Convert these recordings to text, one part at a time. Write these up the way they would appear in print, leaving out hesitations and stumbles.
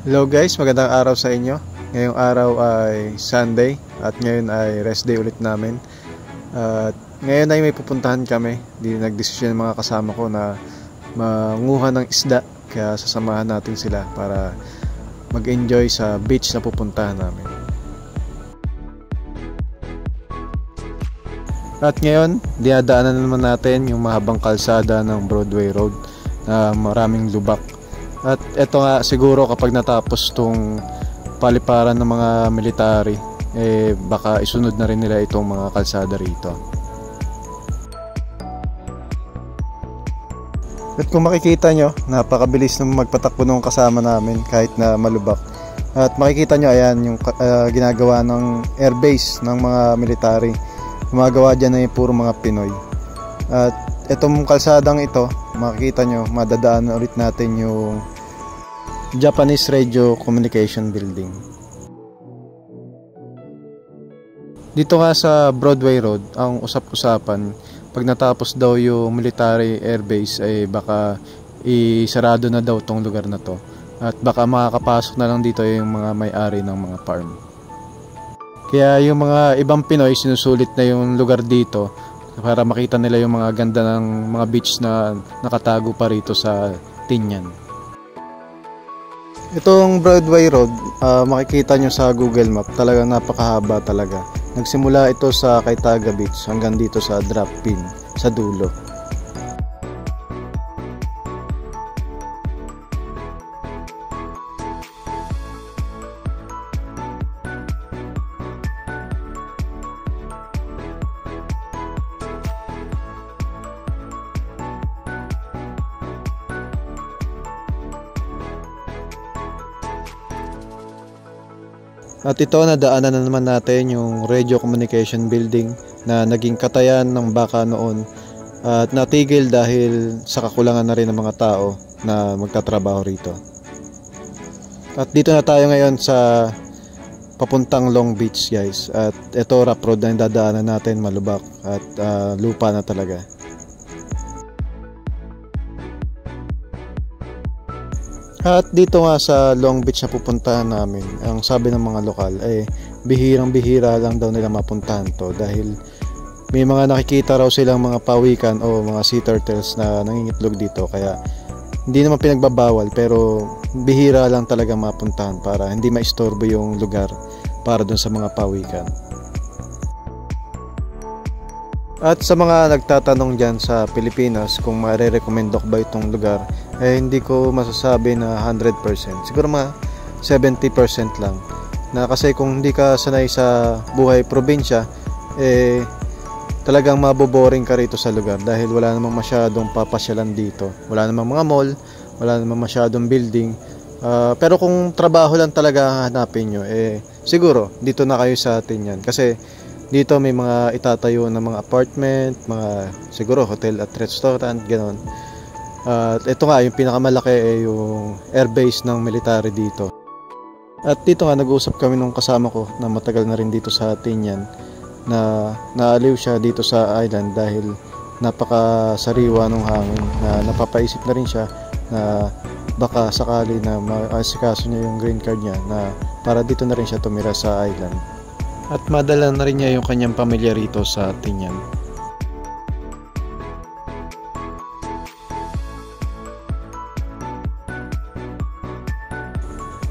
Hello guys, magandang araw sa inyo. Ngayong araw ay Sunday at ngayon ay rest day ulit namin. At ngayon ay may pupuntahan kami. Nagdesisyon ng mga kasama ko na manguha ng isda, kaya sasamahan natin sila para mag-enjoy sa beach na pupuntahan namin. At ngayon, dinadaanan naman natin yung mahabang kalsada ng Broadway Road na maraming lubak. At eto nga, siguro kapag natapos tong paliparan ng mga military, baka isunod na rin nila itong mga kalsada rito. At kung makikita nyo, napakabilis na magpatakbo ng kasama namin kahit na malubak. At makikita nyo, ayan yung ginagawa ng airbase ng mga military. Gumagawa dyan ay puro mga Pinoy. At itong kalsadang ito, makikita nyo, madadaan ulit natin yung Japanese Radio Communication Building. Dito nga sa Broadway Road, ang usap-usapan, pag natapos daw yung military airbase ay baka isarado na daw tong lugar na to. At baka makakapasok na lang dito yung mga may-ari ng mga farm. Kaya yung mga ibang Pinoy sinusulit na yung lugar dito para makita nila yung mga ganda ng mga beach na nakatago pa rito sa Tinian. Itong Broadway Road, makikita nyo sa Google Map, talagang napakahaba talaga. Nagsimula ito sa Kaitaga Beach hanggang dito sa drop pin sa dulo. At ito, nadaanan na naman natin yung Radio Communication Building na naging katayan ng baka noon at natigil dahil sa kakulangan na rin ng mga tao na magtatrabaho rito. At dito na tayo ngayon sa papuntang Long Beach guys, at ito rough road na yung dadaanan natin, malubak at lupa na talaga. At dito nga sa Long Beach na pupuntahan namin, ang sabi ng mga lokal ay bihirang-bihira lang daw nila mapuntahan to dahil may mga nakikita raw silang mga pawikan o mga sea turtles na nangingitlog dito, kaya hindi naman pinagbabawal pero bihira lang talaga mapuntahan para hindi maistorbo yung lugar para dun sa mga pawikan. At sa mga nagtatanong dyan sa Pilipinas kung marirekomendo ko ba itong lugar, hindi ko masasabi na 100%. Siguro mga 70% lang. Na kasi kung hindi ka sanay sa buhay probinsya, talagang maboboring ka rito sa lugar dahil wala namang masyadong papasyalan dito. Wala namang mga mall, wala namang masyadong building. Pero kung trabaho lang talaga hanapin nyo, siguro dito na kayo sa atin yan. Kasi dito may mga itatayo na mga apartment, mga siguro hotel at restaurant, gano'n. At ito nga, yung pinakamalaki yung airbase ng military dito. At dito nga, nag-uusap kami nung kasama ko na matagal na rin dito sa Tinian, na naaliw siya dito sa island dahil napakasariwa ng hangin, na napapaisip na rin siya na baka sakali na maasikaso niya yung green card niya na para dito na rin siya tumira sa island. At madala na rin niya yung kanyang pamilya rito sa Tinian.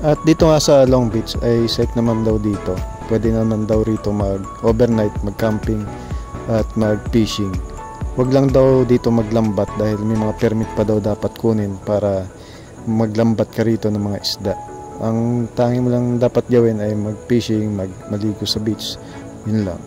At dito nga sa Long Beach ay safe naman daw dito. Pwede naman daw rito mag-overnight, mag-camping at mag-fishing. Huwag lang daw dito maglambat dahil may mga permit pa daw dapat kunin para maglambat ka rito ng mga isda. Ang tangi mo lang dapat gawin ay mag-fishing, maligo sa beach. Yun lang.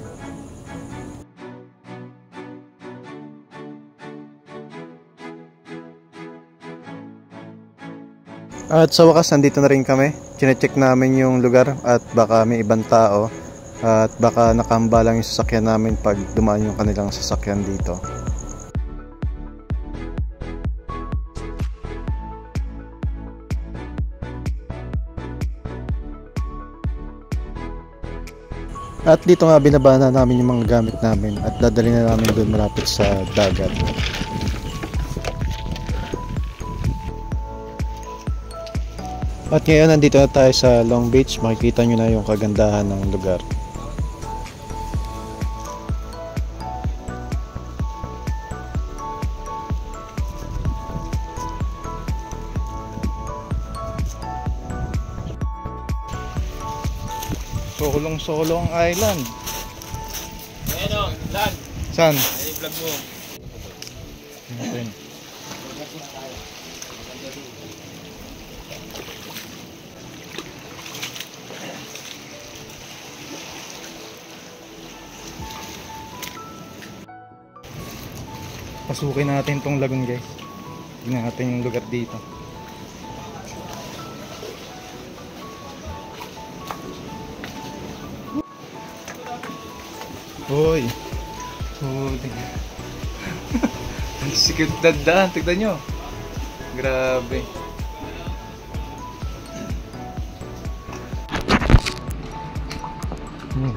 At sa wakas, nandito na rin kami. Chine-check namin yung lugar at baka may ibang tao at baka nakahamba lang yung sasakyan namin pag dumaan yung kanilang sasakyan dito. At dito nga binaba na namin yung mga gamit namin at dadali na namin doon malapit sa dagat. At ngayon nandito na tayo sa Long Beach. Makikita nyo na yung kagandahan ng lugar. Solong-solong island. Ayan o, vlog. Saan? Ay, vlog mo. Ayan. Pasukin natin tong lagoon, guys. Tingnan natin yung lugar dito. Hoy. Tingnan. Ang sikip dadaan, tignan nyo. Grabe.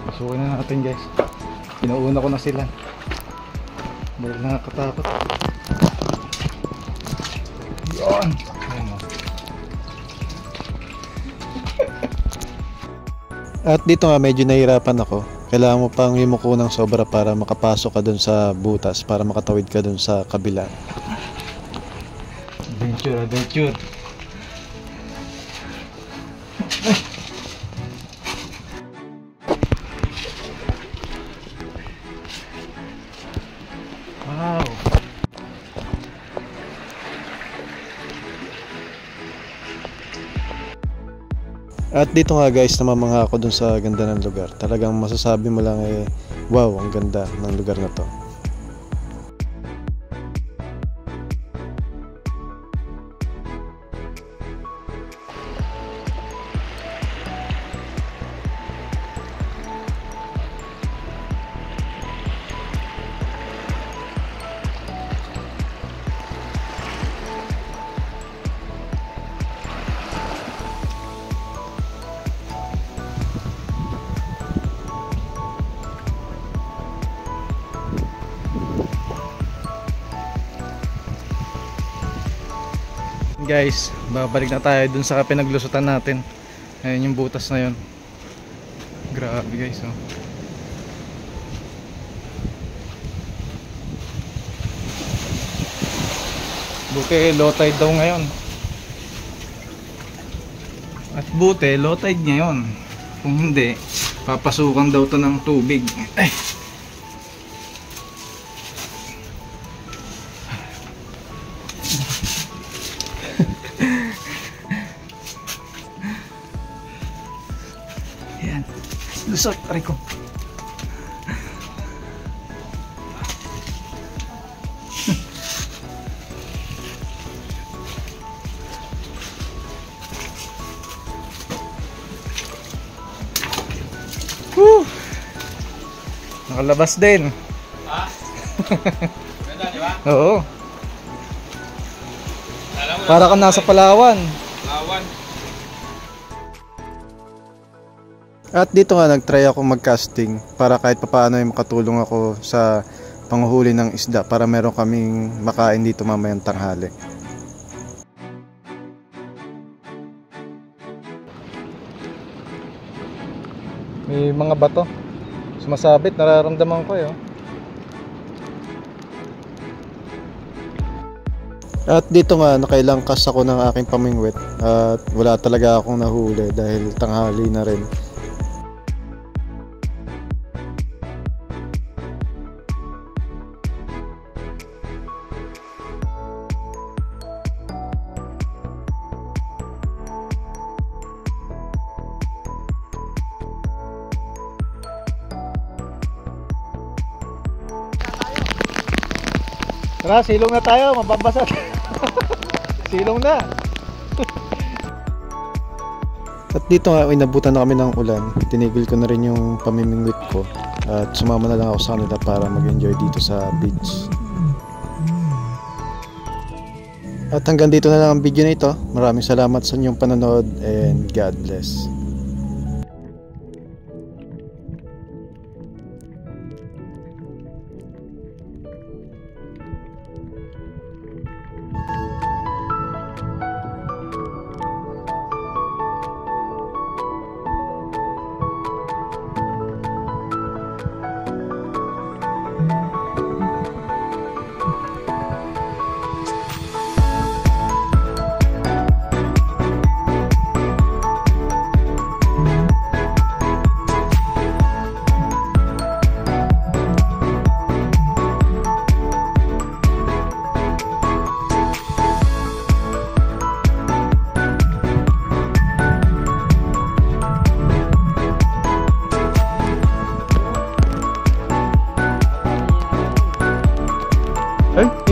Pasukin na natin, guys. Pinauna ko na sila. Dahil nakakatakot. Yan. Ayan o. At dito nga medyo nahirapan ako. Kailangan mo pang yumuko ng sobra para makapasok ka dun sa butas, para makatawid ka dun sa kabila. Adventure, adventure. Wow. At dito nga guys, namamangha ako dun sa ganda ng lugar. Talagang masasabi mo lang wow, ang ganda ng lugar na to. Guys, babalik na tayo dun sa pinaglusutan natin. Ayun yung butas na yun. Grabe guys, oh. Buti low tide daw ngayon. At buti low tide ngayon. Kung hindi, papasukan daw to ng tubig. Ay. Yan. Lusot, aray ko. Woo! Nakalabas din. Ha? Ganda, di ba? Oo. Alam mo, Para kang nasa Palawan. Lawan. At dito nga nagtry ako mag-casting para kahit papaano ay makatulong ako sa panghuli ng isda para meron kaming makain dito mamayang tanghali. May mga bato sumasabit, nararamdaman ko yun. At dito nga nakailangkas ako ng aking pamingwit at wala talaga akong nahuli dahil tanghali na rin. Tara, silong na tayo, mababasa. Silong na. At dito nga, inabutan na kami ng ulan. Tinigil ko na rin yung pamimingwit ko. At sumama na lang ako sa kanila para mag-enjoy dito sa beach. At hanggang dito na lang ang video na ito. Maraming salamat sa inyong panonood and God bless.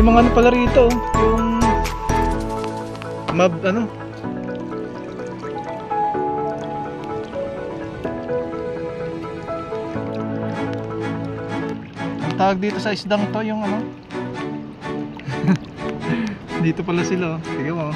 mga ano pala rito, yung ano. Ang tawag dito sa isdang to, yung ano. Dito pala sila, oh. Tignan mo.